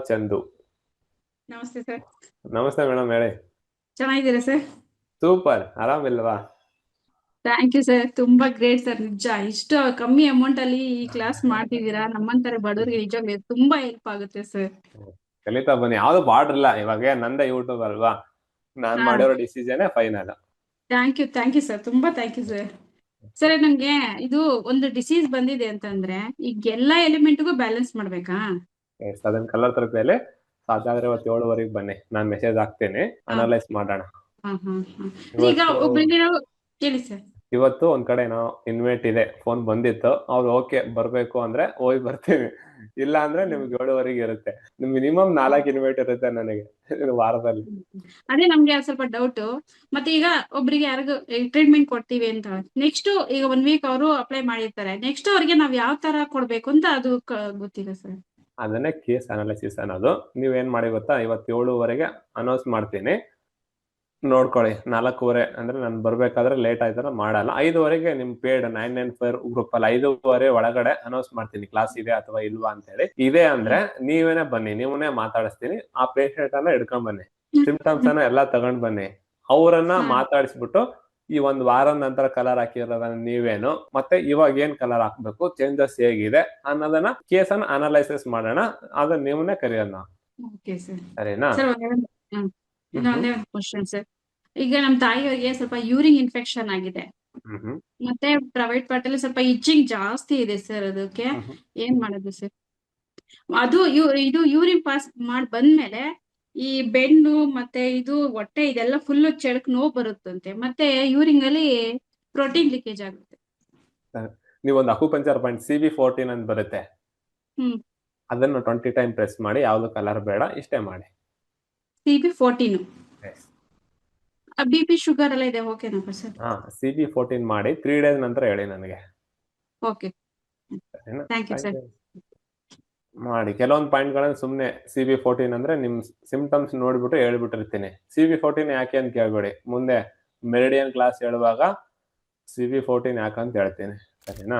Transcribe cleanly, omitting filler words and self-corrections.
ಚಂದು. ನಮಸ್ತೆ ಸರ್. ನಮಸ್ತೆ ಮೇಡಮ್, ಹೇಳಿ. ಚೆನ್ನಾಗಿದ್ದೀರಾ ಸರ್? ಸೂಪರ್, ಆರಾಮಿಲ್ವಾ? ಥ್ಯಾಂಕ್ ಯು ಸರ್, ತುಂಬಾ ಗ್ರೇಟ್ ಸರ್. ನಿಜ ಇಷ್ಟು ಕಮ್ಮಿ ಅಮೌಂಟ್ ಅಲ್ಲಿ ಈ ಕ್ಲಾಸ್ ಮಾಡ್ತಿದ್ದೀರಾ, ನಮ್ಮಂತರ ಬಡವರಿಗೆ ನಿಜವಾಗ್ಲೂ ತುಂಬಾ ಹೆಲ್ಪ್ ಆಗುತ್ತೆ ಸರ್. ಕಲಿತಾ ಬನ್ನಿ, ಯಾವ್ದು ಬಾರ್ಡರ್ ಇಲ್ಲ. ಇವಾಗ ನಂದೇ ಯೂಟ್ಯೂಬ್ ಅಲ್ವಾ, ನಾನ್ ಹಾ, ಮಾಡಿರೋ decision final. Thank you sir, ತುಂಬಾ ಥ್ಯಾಂಕ್ ಯು ಸರ್. ಸರ್ ನಂಗೆ ಇದು ಒಂದು ಡಿಸೀಸ್ ಬಂದಿದೆ ಅಂತಂದ್ರೆ ಈಗ ಎಲ್ಲಾ ಎಲಿಮೆಂಟ್ಗೂ ಬ್ಯಾಲೆನ್ಸ್ ಮಾಡ್ಬೇಕಾ? ಅದನ್ನ ಕಲರ್ ತರಬೇಲೆ ಸಾಧ್ಯ ಆದ್ರೆ 7:30 ಬನ್ನಿ, ನಾನ್ ಮೆಸೇಜ್ ಹಾಕ್ತೇನೆ, ಹಾ ಅನಲೈಸ್ ಮಾಡೋಣ. ಹಾ ಹಾ ಹಾ. ಈಗ ಇವತ್ತು ಒಬ್ರಿಗೆ ನಾವು ಹೇಳಿ ಸರ್. ಇವತ್ತು ಒಂದ್ ಕಡೆ ಏನೋ ಇನ್ವೈಟ್ ಇದೆ, ಫೋನ್ ಬಂದಿತ್ತು. ಅವ್ರು ಓಕೆ ಬರ್ಬೇಕು ಅಂದ್ರೆ ಹೋಗಿ ಬರ್ತೀವಿ, ಇಲ್ಲ ಅಂದ್ರೆ ನಿಮ್ಗೆ 7:30 ಇರುತ್ತೆ. ಮಿನಿಮಮ್ 4 ಇನ್ವೈಟ್ ಇರುತ್ತೆ ನನಗೆ ವಾರದಲ್ಲಿ. ಅದೇ ನಮ್ಗೆ ಸ್ವಲ್ಪ ಡೌಟ್. ಮತ್ತೆ ಈಗ ಒಬ್ರಿಗೆ ಯಾರಿಗೂ ಟ್ರೀಟ್ಮೆಂಟ್ ಕೊಡ್ತೀವಿ ಅಂತ ನೆಕ್ಸ್ಟ್ ಈಗ 1 ವೀಕ್ ಅವರು ಅಪ್ಲೈ ಮಾಡಿರ್ತಾರೆ, ನೆಕ್ಸ್ಟ್ ಅವ್ರಿಗೆ ನಾವ್ ಯಾವ ತರ ಕೊಡ್ಬೇಕು ಅಂತ ಅದು ಗೊತ್ತಿಲ್ಲ ಸರ್. ಅದನ್ನೇ ಕೇಸ್ ಅನಾಲಿಸಿಸ್ ಅನ್ನೋದು. ನೀವೇನ್ ಮಾಡಿ ಗೊತ್ತಾ, ಇವತ್ತು 7:30 ಅನೌನ್ಸ್ ಮಾಡ್ತೀನಿ, ನೋಡ್ಕೊಳ್ಳಿ. 4:15 ಅಂದ್ರೆ ನಾನು ಬರ್ಬೇಕಾದ್ರೆ ಲೇಟ್ ಆಯ್ತಾರ ಮಾಡಲ್ಲ. 5:00 ನಿಮ್ ಪೇಡ್ 994 ಗ್ರೂಪ್ ಅಲ್ಲಿ 5:30 ಒಳಗಡೆ ಅನೌನ್ಸ್ ಮಾಡ್ತೀನಿ, ಕ್ಲಾಸ್ ಇದೆ ಅಥವಾ ಇಲ್ವಾ ಅಂತ ಹೇಳಿ. ಇದೆ ಅಂದ್ರೆ ನೀವೇನೆ ಬನ್ನಿ, ನೀವನ್ನೇ ಮಾತಾಡಿಸ್ತೀನಿ. ಆ ಪೇಷಂಟ್ ಅನ್ನ ಹಿಡ್ಕೊಂಡ್ ಬನ್ನಿ, ಸಿಂಪ್ಟಮ್ಸ್ ಅನ್ನ ಎಲ್ಲಾ ತಗೊಂಡ್ ಬನ್ನಿ. ಅವರನ್ನ ಮಾತಾಡಿಸ್ಬಿಟ್ಟು ಈ ಒಂದ್ ವಾರದ ನಂತರ ಕಲರ್ ಹಾಕಿರೋದನ್ನ ನೀವೇನು, ಮತ್ತೆ ಇವಾಗ ಏನ್ ಕಲರ್ ಹಾಕ್ಬೇಕು, ಚೇಂಜಸ್ ಹೇಗಿದೆ ಅನ್ನೋದನ್ನ ಕೇಸ್ ಅನ್ನ ಅನಾಲೈಸಿಸ್ ಮಾಡೋಣ. ಅದನ್ನ ನೀವನ್ನೇ ಕರೆಯೋಣ, ಓಕೆ ಸರ್. ಸರಿನಾ? ಸರ್ ಇನ್ನೊಂದೇ ಒಂದು ಕ್ವಶನ್ ಸರ್. ಈಗ ನಮ್ಮ ತಾಯಿಯವರಿಗೆ ಸ್ವಲ್ಪ ಯೂರಿನ್ ಇನ್ಫೆಕ್ಷನ್ ಆಗಿದೆ, ಮತ್ತೆ ಪ್ರೈವೇಟ್ ಪಾರ್ಟ್ ಅಲ್ಲಿ ಸ್ವಲ್ಪ ಇಚ್ಚಿಂಗ್ ಜಾಸ್ತಿ ಇದೆ ಸರ್. ಅದಕ್ಕೆ ಏನ್ ಮಾಡೋದು ಸರ್? ಅದು ಇದು ಯೂರಿನ್ ಪಾಸ್ ಮಾಡಿ ಬಂದ್ಮೇಲೆ ಈ ಬೆನ್ನು ಮತ್ತೆ ಇದು ಹೊಟ್ಟೆ ಇದೆಲ್ಲ ಫುಲ್ ಚೆಳಕ್ ನೋವು ಬರುತ್ತಂತೆ, ಮತ್ತೆ ಯೂರಿನ್ ಅಲ್ಲಿ ಪ್ರೋಟೀನ್ ಲೀಕೇಜ್ ಆಗುತ್ತೆ. ನೀವೊಂದು ಅಕ್ಯುಪಂಕ್ಚರ್ ಪಾಯಿಂಟ್ CB14 ಅಂತ ಬರುತ್ತೆ, ಹ್ಮ್. ಅದನ್ನು 20 ಟೈಮ್ ಪ್ರೆಸ್ ಮಾಡಿ. ಯಾವ್ದು ಕಲರ್ ಬೇಡ, ಇಷ್ಟೇ ಮಾಡಿ. CB14 BP ಶುಗರ್ ಎಲ್ಲ ಇದೆ, ಓಕೆನಾ ಸರ್? CB14 ಮಾಡಿ 3 ಡೇಸ್ ನಂತರ ಹೇಳಿ ನನಗೆ. Okay, thank you sir. ಮಾಡಿ ಕೆಲವೊಂದು ಪಾಯಿಂಟ್ ಗಳನ್ನ ಸುಮ್ನೆ CB14 ಅಂದ್ರೆ ನಿಮ್ ಸಿಂಪ್ಟಮ್ಸ್ ನೋಡ್ಬಿಟ್ಟು ಹೇಳ್ಬಿಟ್ಟಿರ್ತೀನಿ. CB14 ಯಾಕೆ ಅಂತ ಕೇಳ್ಬೇಡಿ, ಮುಂದೆ ಮೆರಿಡಿಯನ್ ಕ್ಲಾಸ್ ಹೇಳುವಾಗ CB14 ಯಾಕಂತ ಹೇಳ್ತೀನಿ, ಸರಿನಾ?